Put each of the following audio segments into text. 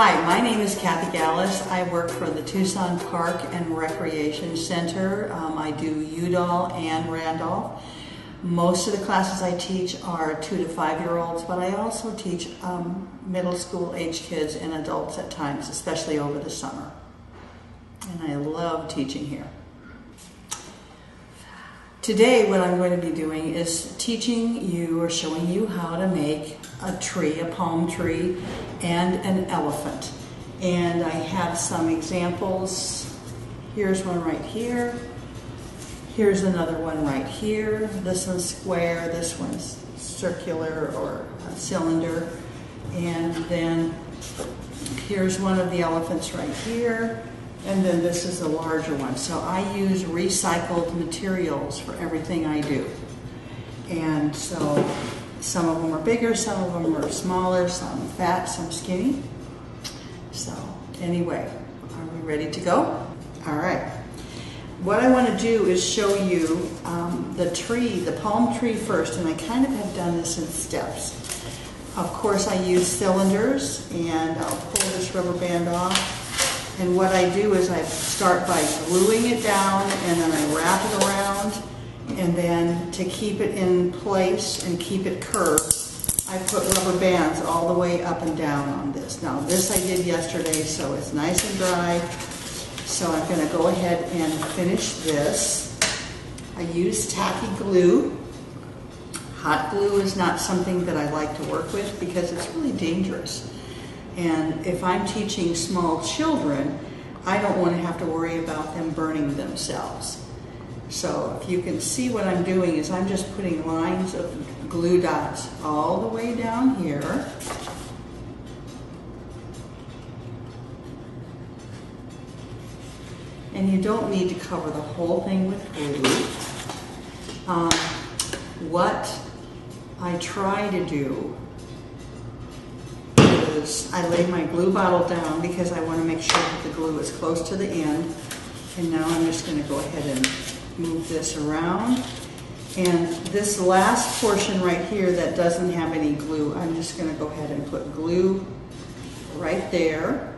Hi, my name is Kathy Gallus. I work for the Tucson Park and Recreation Center. I do Udall and Randolph. Most of the classes I teach are 2 to 5-year-olds, but I also teach middle school age kids and adults at times, especially over the summer. And I love teaching here. Today what I'm going to be doing is teaching you or showing you how to make a tree, a palm tree, and an elephant. And I have some examples. Here's one right here. Here's another one right here. This one's square, this one's circular or a cylinder. And then here's one of the elephants right here. And then this is a larger one. So I use recycled materials for everything I do. And so some of them are bigger, some of them are smaller, some fat, some skinny. So anyway, are we ready to go? All right. What I want to do is show you the tree, the palm tree first, and I kind of have done this in steps. Of course, I use cylinders, and I'll pull this rubber band off. And what I do is I start by gluing it down, and then I wrap it around, and then to keep it in place and keep it curved, I put rubber bands all the way up and down on this. Now this I did yesterday, so it's nice and dry. So I'm going to go ahead and finish this. I use tacky glue. Hot glue is not something that I like to work with because it's really dangerous. And if I'm teaching small children, I don't want to have to worry about them burning themselves. So if you can see what I'm doing is I'm just putting lines of glue dots all the way down here. And you don't need to cover the whole thing with glue. What I try to do is I lay my glue bottle down because I want to make sure that the glue is close to the end. And now I'm just going to go ahead and move this around. And this last portion right here that doesn't have any glue, I'm just going to go ahead and put glue right there.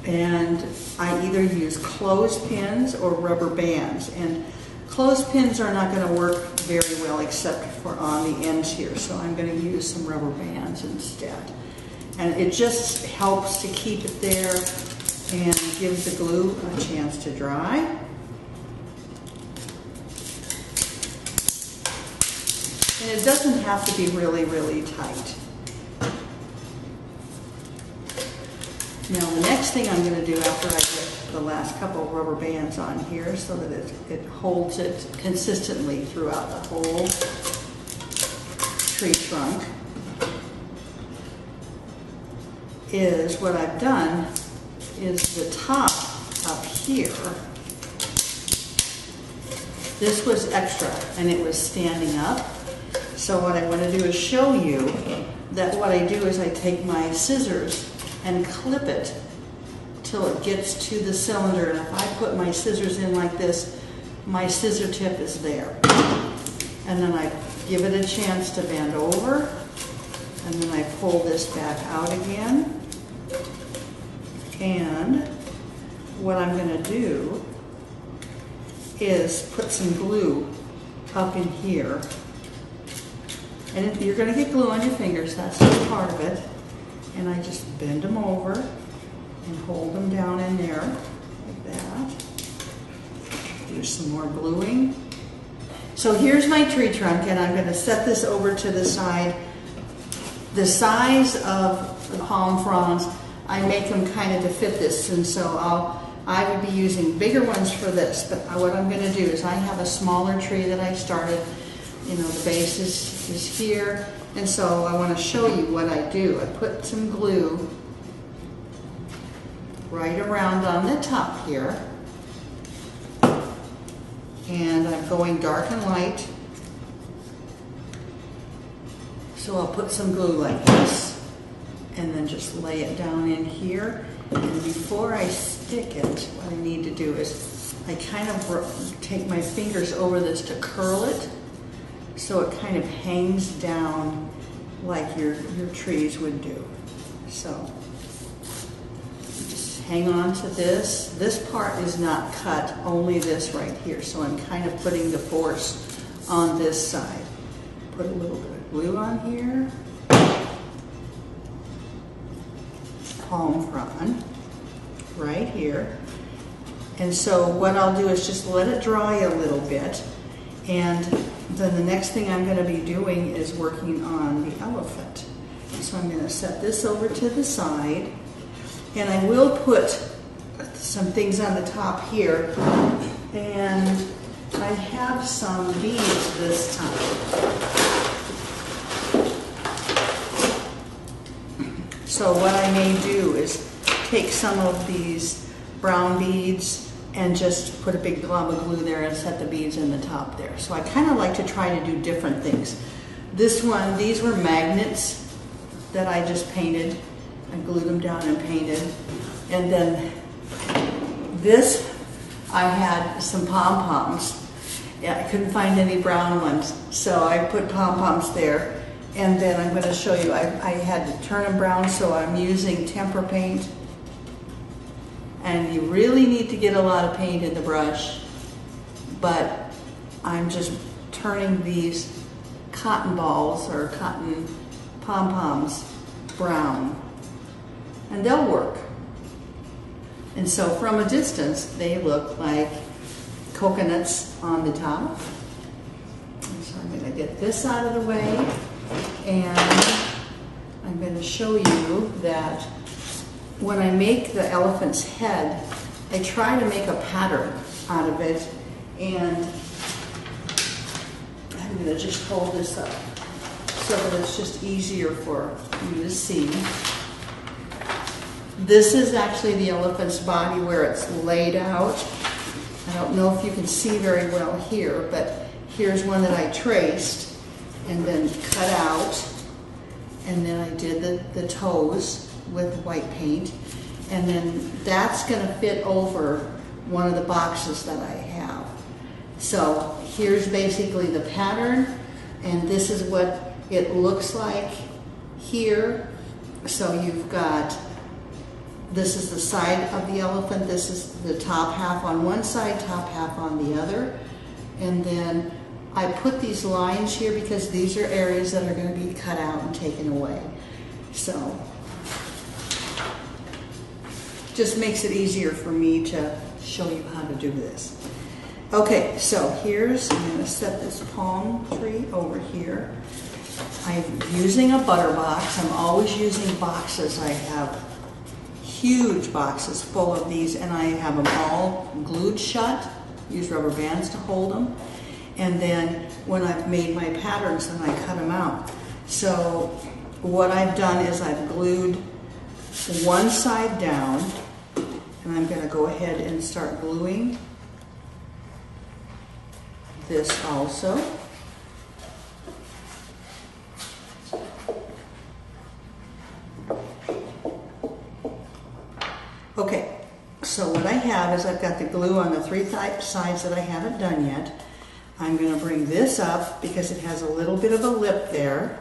And I either use clothespins or rubber bands. And clothespins are not going to work very well except for on the ends here. So I'm going to use some rubber bands instead. And it just helps to keep it there and gives the glue a chance to dry. And it doesn't have to be really, really tight. Now the next thing I'm going to do after I get the last couple of rubber bands on here so that it holds it consistently throughout the whole tree trunk is what I've done is the top up here. This was extra and it was standing up. So what I want to do is show you that what I do is I take my scissors and clip it till it gets to the cylinder. And if I put my scissors in like this, my scissor tip is there. And then I give it a chance to bend over, and then I pull this back out again. And what I'm going to do is put some glue up in here. And you're going to get glue on your fingers, that's just part of it. And I just bend them over and hold them down in there like that. Do some more gluing. So here's my tree trunk, and I'm going to set this over to the side. The size of the palm fronds, I make them kind of to fit this, and so I would be using bigger ones for this, but what I'm going to do is I have a smaller tree that I started. You know, the base is here, and so I want to show you what I do. I put some glue right around on the top here, and I'm going dark and light. So I'll put some glue like this, and then just lay it down in here. And before I stick it, what I need to do is I kind of take my fingers over this to curl it, so it kind of hangs down like your trees would do. So hang on to this. This part is not cut, only this right here. So I'm kind of putting the force on this side. Put a little bit of glue on here. Palm frond right here. And so what I'll do is just let it dry a little bit, and then the next thing I'm going to be doing is working on the elephant. So I'm going to set this over to the side, and I will put some things on the top here, and I have some beads this time. So what I may do is take some of these brown beads and just put a big glob of glue there and set the beads in the top there. So I kind of like to try to do different things. This one, these were magnets that I just painted. I glued them down and painted. And then this, I had some pom-poms. Yeah, I couldn't find any brown ones, so I put pom-poms there. And then I'm going to show you, I had to turn them brown, so I'm using tempera paint. And you really need to get a lot of paint in the brush, but I'm just turning these cotton balls or cotton pom-poms brown, and they'll work. And so from a distance, they look like coconuts on the top. And so I'm going to get this out of the way, and I'm going to show you that when I make the elephant's head, I try to make a pattern out of it, and I'm going to just hold this up so that it's just easier for you to see. This is actually the elephant's body where it's laid out. I don't know if you can see very well here, but here's one that I traced and then cut out, and then I did the toes with white paint, and then that's going to fit over one of the boxes that I have. So here's basically the pattern, and this is what it looks like here. So you've got, this is the side of the elephant, this is the top half on one side, top half on the other, and then I put these lines here because these are areas that are going to be cut out and taken away. So just makes it easier for me to show you how to do this. Okay, so here's, I'm going to set this palm tree over here. I'm using a butter box. I'm always using boxes. I have huge boxes full of these, and I have them all glued shut. Use rubber bands to hold them. And then when I've made my patterns, then I cut them out. So what I've done is I've glued one side down, and I'm going to go ahead and start gluing this also. Okay, so what I have is I've got the glue on the three sides that I haven't done yet. I'm going to bring this up because it has a little bit of a lip there.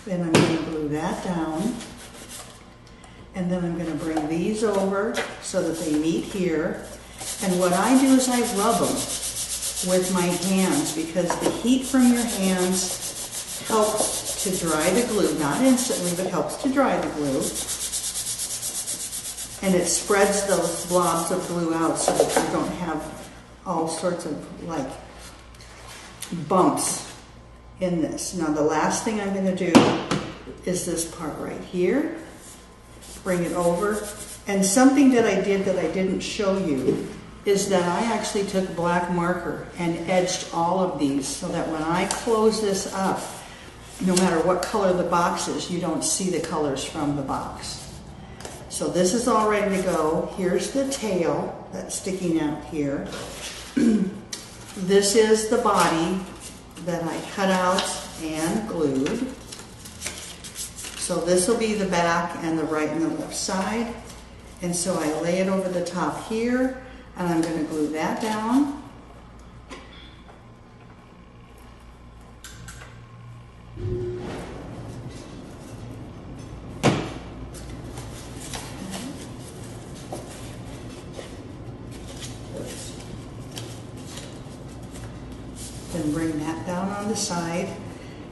Then I'm going to glue that down. And then I'm going to bring these over so that they meet here. And what I do is I rub them with my hands because the heat from your hands helps to dry the glue. Not instantly, but helps to dry the glue. And it spreads those blobs of glue out so that you don't have all sorts of like bumps in this. Now the last thing I'm going to do is this part right here. Bring it over. And something that I did that I didn't show you is that I actually took black marker and edged all of these so that when I close this up, no matter what color the box is, you don't see the colors from the box. So this is all ready to go. Here's the tail that's sticking out here. This is the body that I cut out and glued. So this will be the back and the right and the left side. And so I lay it over the top here, and I'm going to glue that down. Then bring that down on the side.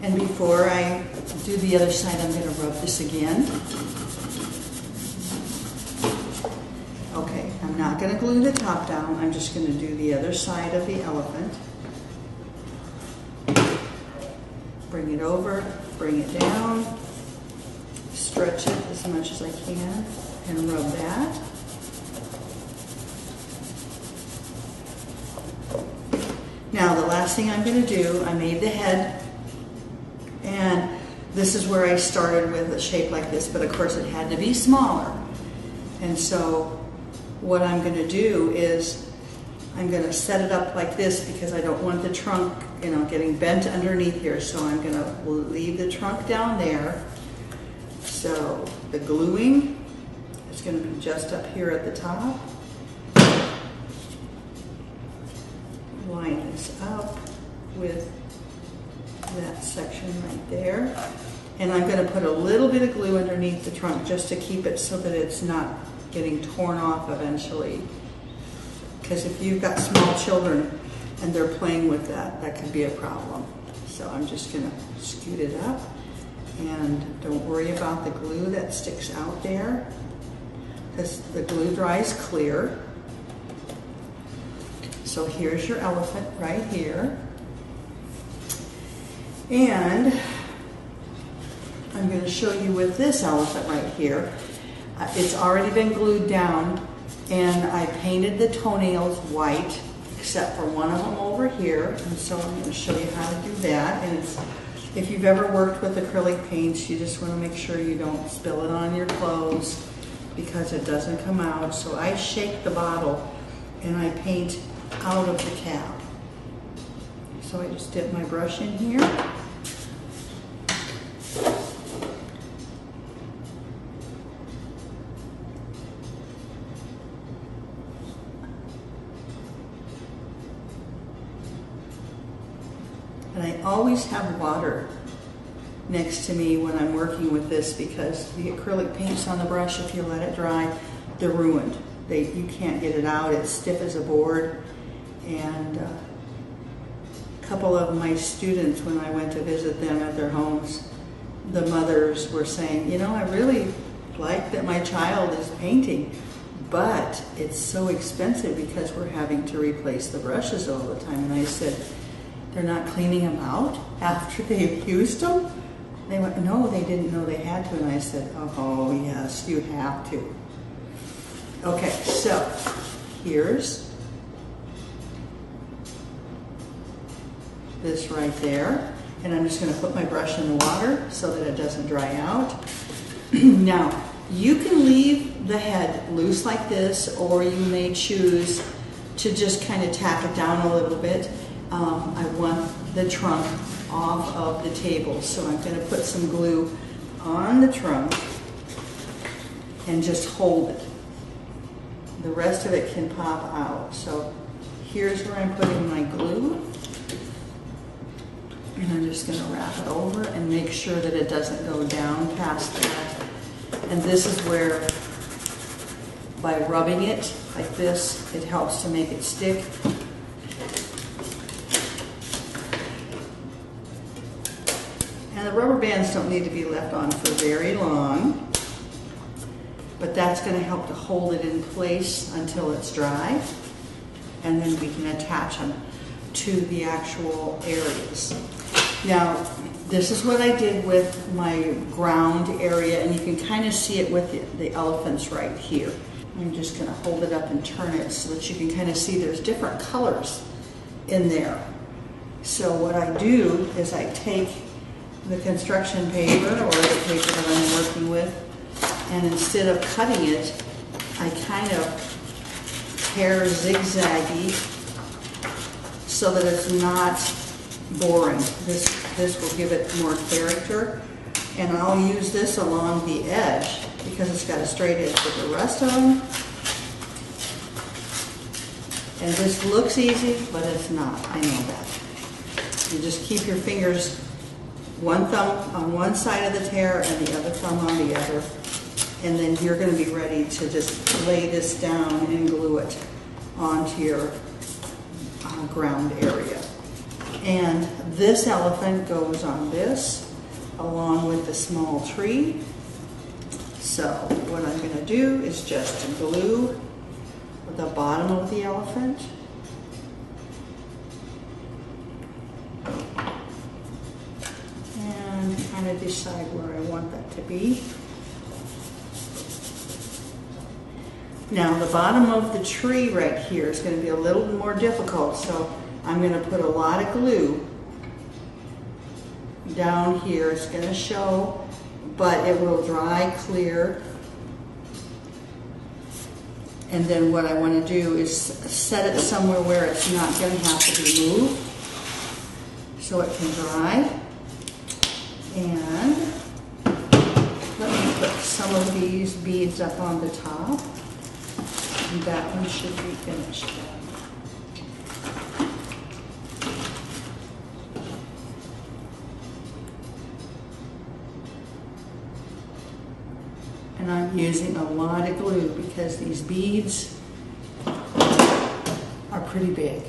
And before I do the other side, I'm going to rub this again. Okay, I'm not going to glue the top down. I'm just going to do the other side of the elephant. Bring it over, bring it down, stretch it as much as I can, and rub that. Now the last thing I'm going to do, I made the head, and this is where I started with a shape like this, but of course it had to be smaller. And so what I'm going to do is I'm going to set it up like this because I don't want the trunk, you know, getting bent underneath here. So I'm going to leave the trunk down there. So the gluing is going to be just up here at the top. Line this up with that section right there. And I'm going to put a little bit of glue underneath the trunk just to keep it so that it's not getting torn off eventually. Because if you've got small children and they're playing with that, that could be a problem. So I'm just going to scoot it up, and don't worry about the glue that sticks out there because the glue dries clear. So here's your elephant right here. And I'm going to show you with this elephant right here. It's already been glued down, and I painted the toenails white except for one of them over here. And so I'm going to show you how to do that. And it's, if you've ever worked with acrylic paints, you just want to make sure you don't spill it on your clothes because it doesn't come out. So I shake the bottle and I paint out of the cap. So I just dip my brush in here. And I always have water next to me when I'm working with this because the acrylic paints on the brush, if you let it dry, they're ruined. You can't get it out. It's stiff as a board. And a couple of my students, when I went to visit them at their homes, the mothers were saying, you know, I really like that my child is painting, but it's so expensive because we're having to replace the brushes all the time. And I said, they're not cleaning them out after they've used them? They went, no, they didn't know they had to. And I said, oh, yes, you have to. Okay, so here's this right there. And I'm just going to put my brush in the water so that it doesn't dry out. Now, you can leave the head loose like this, or you may choose to just kind of tack it down a little bit. I want the trunk off of the table, so I'm going to put some glue on the trunk and just hold it. The rest of it can pop out. So here's where I'm putting my glue, and I'm just going to wrap it over and make sure that it doesn't go down past that. And this is where, by rubbing it like this, it helps to make it stick. And the rubber bands don't need to be left on for very long, but that's going to help to hold it in place until it's dry, and then we can attach them to the actual areas. Now, this is what I did with my ground area, and you can kind of see it with the elephants right here. I'm just going to hold it up and turn it so that you can kind of see there's different colors in there. So what I do is I take the construction paper or the paper that I'm working with, and instead of cutting it, I kind of tear zigzaggy so that it's not boring. This will give it more character, and I'll use this along the edge because it's got a straight edge with the rest of them. And this looks easy, but it's not. I know that. You just keep your fingers, one thumb on one side of the tear and the other thumb on the other, and then you're going to be ready to just lay this down and glue it onto your ground area. And this elephant goes on this, along with the small tree. So what I'm going to do is just glue the bottom of the elephant. And kind of decide where I want that to be. Now the bottom of the tree right here is going to be a little more difficult, so I'm going to put a lot of glue down here. It's going to show, but it will dry clear. And then what I want to do is set it somewhere where it's not going to have to be moved, so it can dry. And let me put some of these beads up on the top. And that one should be finished. And I'm using a lot of glue because these beads are pretty big.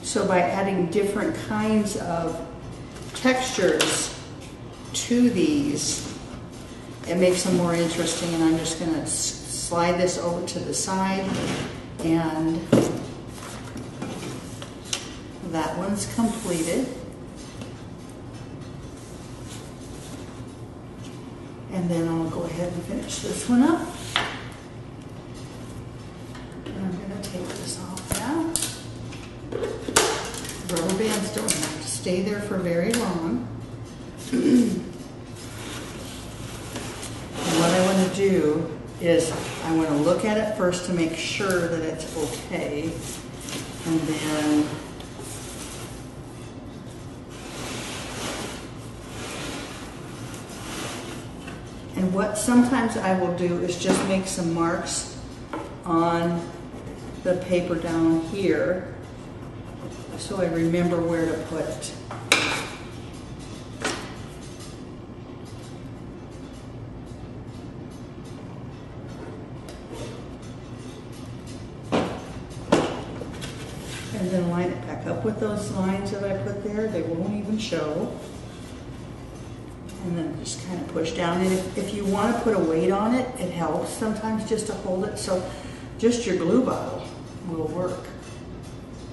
So by adding different kinds of textures to these, it makes them more interesting. And I'm just going to slide this over to the side, and that one's completed. And then I'll go ahead and finish this one up. And I'm going to take this off now. Rubber bands don't have to stay there for very long. And what I want to do is I want to look at it first to make sure that it's okay. And then what sometimes I will do is just make some marks on the paper down here so I remember where to put it. And then line it back up with those lines that I put there. They won't even show. And then just kind of push down. And if you want to put a weight on it, it helps sometimes just to hold it. So just your glue bottle will work.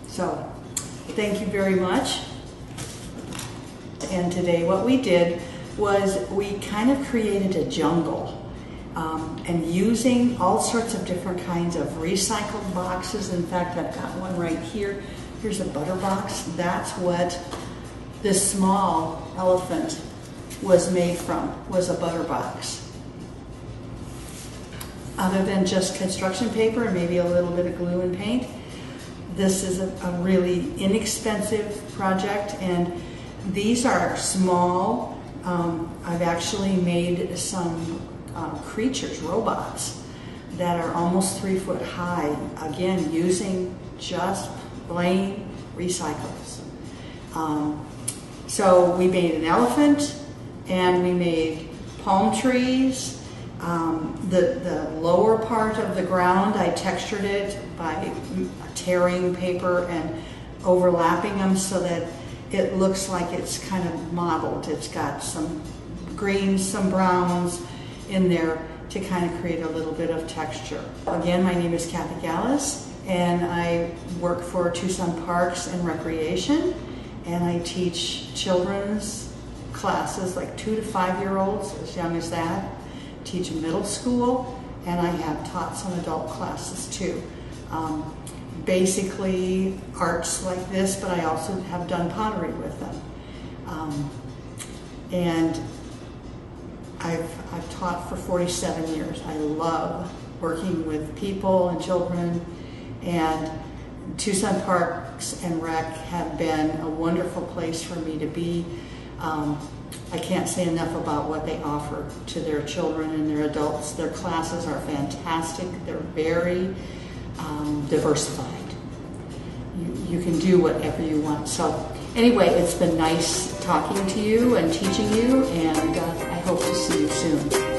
So thank you very much. And today what we did was we kind of created a jungle. And using all sorts of different kinds of recycled boxes. In fact, I've got one right here. Here's a butter box. That's what this small elephant was made from, was a butter box. Other than just construction paper and maybe a little bit of glue and paint, this is a really inexpensive project, and these are small. I've actually made some creatures, robots, that are almost 3 foot high, again, using just plain recyclables. So we made an elephant, and we made palm trees. The lower part of the ground, I textured it by tearing paper and overlapping them so that it looks like it's kind of modeled. It's got some greens, some browns in there to kind of create a little bit of texture. Again, my name is Kathy Gallus, and I work for Tucson Parks and Recreation, and I teach children's classes like 2 to 5 year olds, as young as that. Teach middle school, and I have taught some adult classes too. Basically arts like this, but I also have done pottery with them. And I've taught for 47 years. I love working with people and children, and Tucson Parks and Rec have been a wonderful place for me to be. I can't say enough about what they offer to their children and their adults. Their classes are fantastic. They're very diversified. You can do whatever you want. So anyway, it's been nice talking to you and teaching you, and I hope to see you soon.